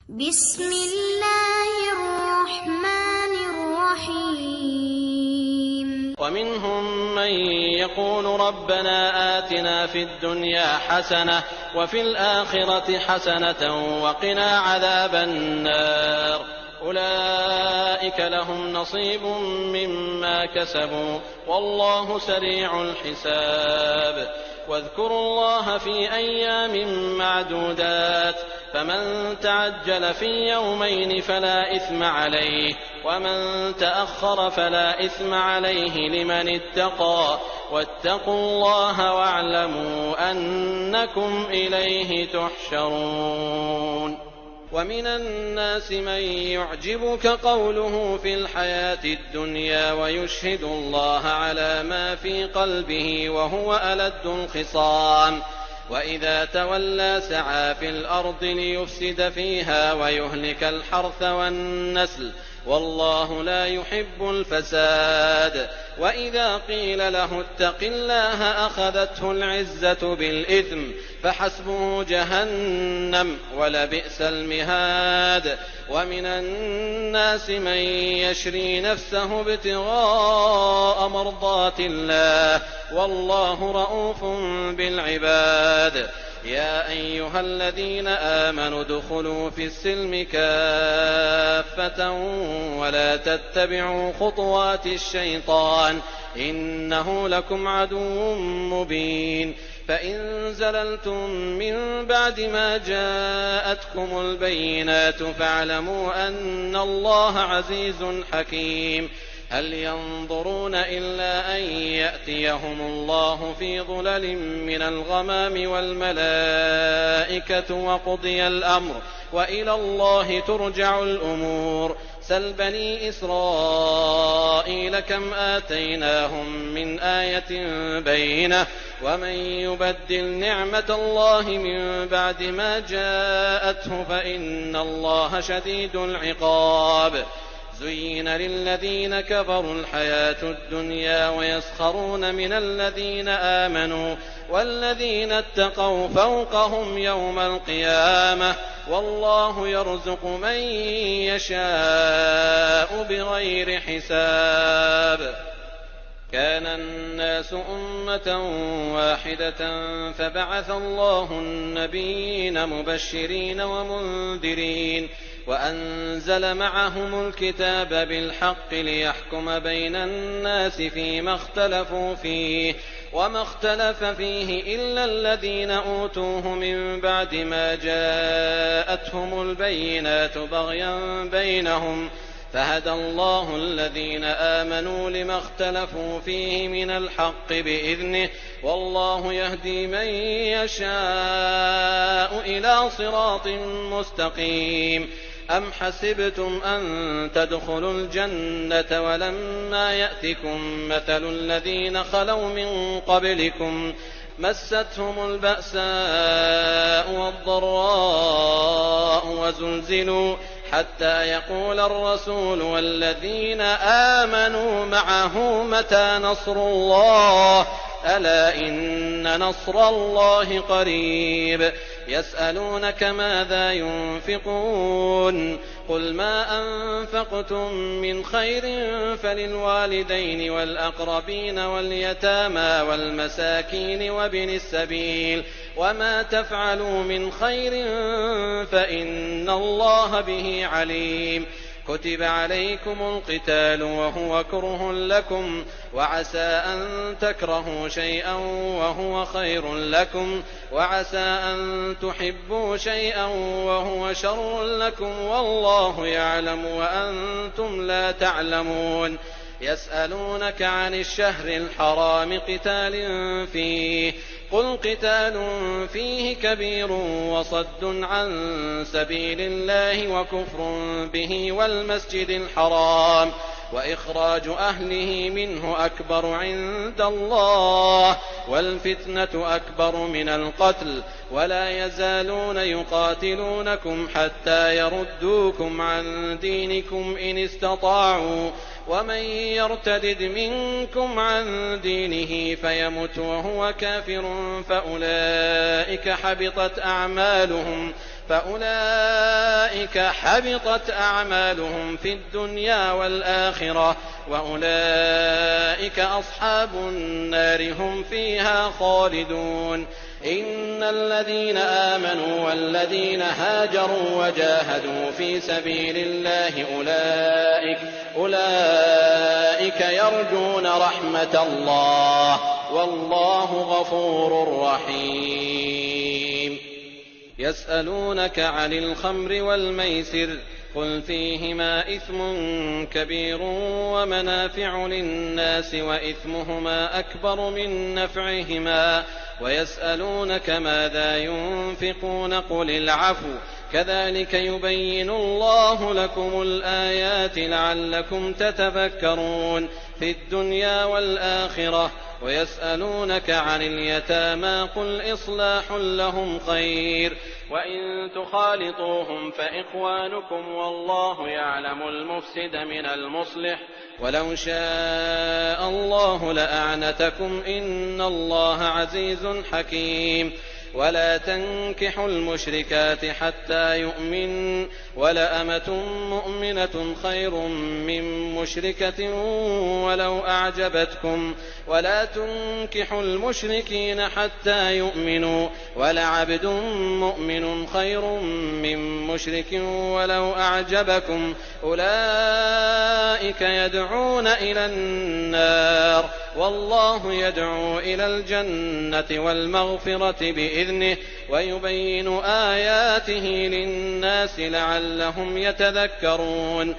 بسم الله الرحمن الرحيم. ومنهم من يقول ربنا آتنا في الدنيا حسنة وفي الآخرة حسنة وقنا عذاب النار. أولئك لهم نصيب مما كسبوا والله سريع الحساب. واذكروا الله في أيام معدودات فمن تعجل في يومين فلا إثم عليه ومن تأخر فلا إثم عليه لمن اتقى واتقوا الله واعلموا أنكم إليه تحشرون. ومن الناس من يعجبك قوله في الحياة الدنيا ويشهد الله على ما في قلبه وهو ألد الخصام وإذا تولى سعى في الأرض ليفسد فيها ويهلك الحرث والنسل والله لا يحب الفساد. وإذا قيل له اتق الله أخذته العزة بالإثم فحسبه جهنم ولبئس المهاد. ومن الناس من يشري نفسه ابتغاء مرضات الله والله رءوف بالعباد. يا أيها الذين آمنوا ادخلوا في السلم كافة ولا تتبعوا خطوات الشيطان إنه لكم عدو مبين. فإن زللتم من بعد ما جاءتكم البينات فاعلموا أن الله عزيز حكيم. هل ينظرون إلا أن يأتيهم الله في ظلل من الغمام والملائكة وقضي الأمر وإلى الله ترجع الأمور. سل بني إسرائيل كم آتيناهم من آية بينة ومن يبدل نعمة الله من بعد ما جاءته فإن الله شديد العقاب. زين للذين كفروا الحياة الدنيا ويسخرون من الذين آمنوا والذين اتقوا فوقهم يوم القيامة والله يرزق من يشاء بغير حساب. كان الناس أمة واحدة فبعث الله النبيين مبشرين ومنذرين وأنزل معهم الكتاب بالحق ليحكم بين الناس فيما اختلفوا فيه وما اختلف فيه إلا الذين أوتوه من بعد ما جاءتهم البينات بغيا بينهم فهدى الله الذين آمنوا لما اختلفوا فيه من الحق بإذنه والله يهدي من يشاء إلى صراط مستقيم. أم حسبتم أن تدخلوا الجنة ولما يأتكم مثل الذين خلوا من قبلكم مستهم البأساء والضراء وزلزلوا حتى يقول الرسول والذين آمنوا معه متى نصر الله ألا إن نصر الله قريب. يسألونك ماذا ينفقون قل ما أنفقتم من خير فللوالدين والأقربين واليتامى والمساكين وابن السبيل وما تفعلوا من خير فإن الله به عليم. كتب عليكم القتال وهو كره لكم وعسى أن تكرهوا شيئا وهو خير لكم وعسى أن تحبوا شيئا وهو شر لكم والله يعلم وأنتم لا تعلمون. يسألونك عن الشهر الحرام قتال فيه قل قتال فيه كبير وصد عن سبيل الله وكفر به والمسجد الحرام وإخراج أهله منه أكبر عند الله والفتنة أكبر من القتل ولا يزالون يقاتلونكم حتى يردوكم عن دينكم إن استطاعوا ومن يرتدد منكم عن دينه فيمت وهو كافر فأولئك حبطت أعمالهم فأولئك حبطت أعمالهم في الدنيا والآخرة وأولئك أصحاب النار هم فيها خالدون. إن الذين آمنوا والذين هاجروا وجاهدوا في سبيل الله أولئك يرجون رحمة الله والله غفور رحيم. يسألونك عن الخمر والميسر قل فيهما إثم كبير ومنافع للناس وإثمهما أكبر من نفعهما ويسألونك ماذا ينفقون قل العفو كذلك يبين الله لكم الآيات لعلكم تتفكرون في الدنيا والآخرة. ويسألونك عن اليتامى قل إصلاح لهم خير وإن تخالطوهم فإخوانكم والله يعلم المفسد من المصلح ولو شاء الله لأعنتكم إن الله عزيز حكيم. ولا تنكحوا المشركات حتى يؤمن ولأمة مؤمنة خير من مشركة ولو أعجبتكم ولا تنكحوا المشركين حتى يؤمنوا ولعبد مؤمن خير من مشرك ولو أعجبكم أولئك يدعون إلى النار والله يدعو إلى الجنة والمغفرة بإذنه ويبين آياته للناس لعلهم يتذكرون.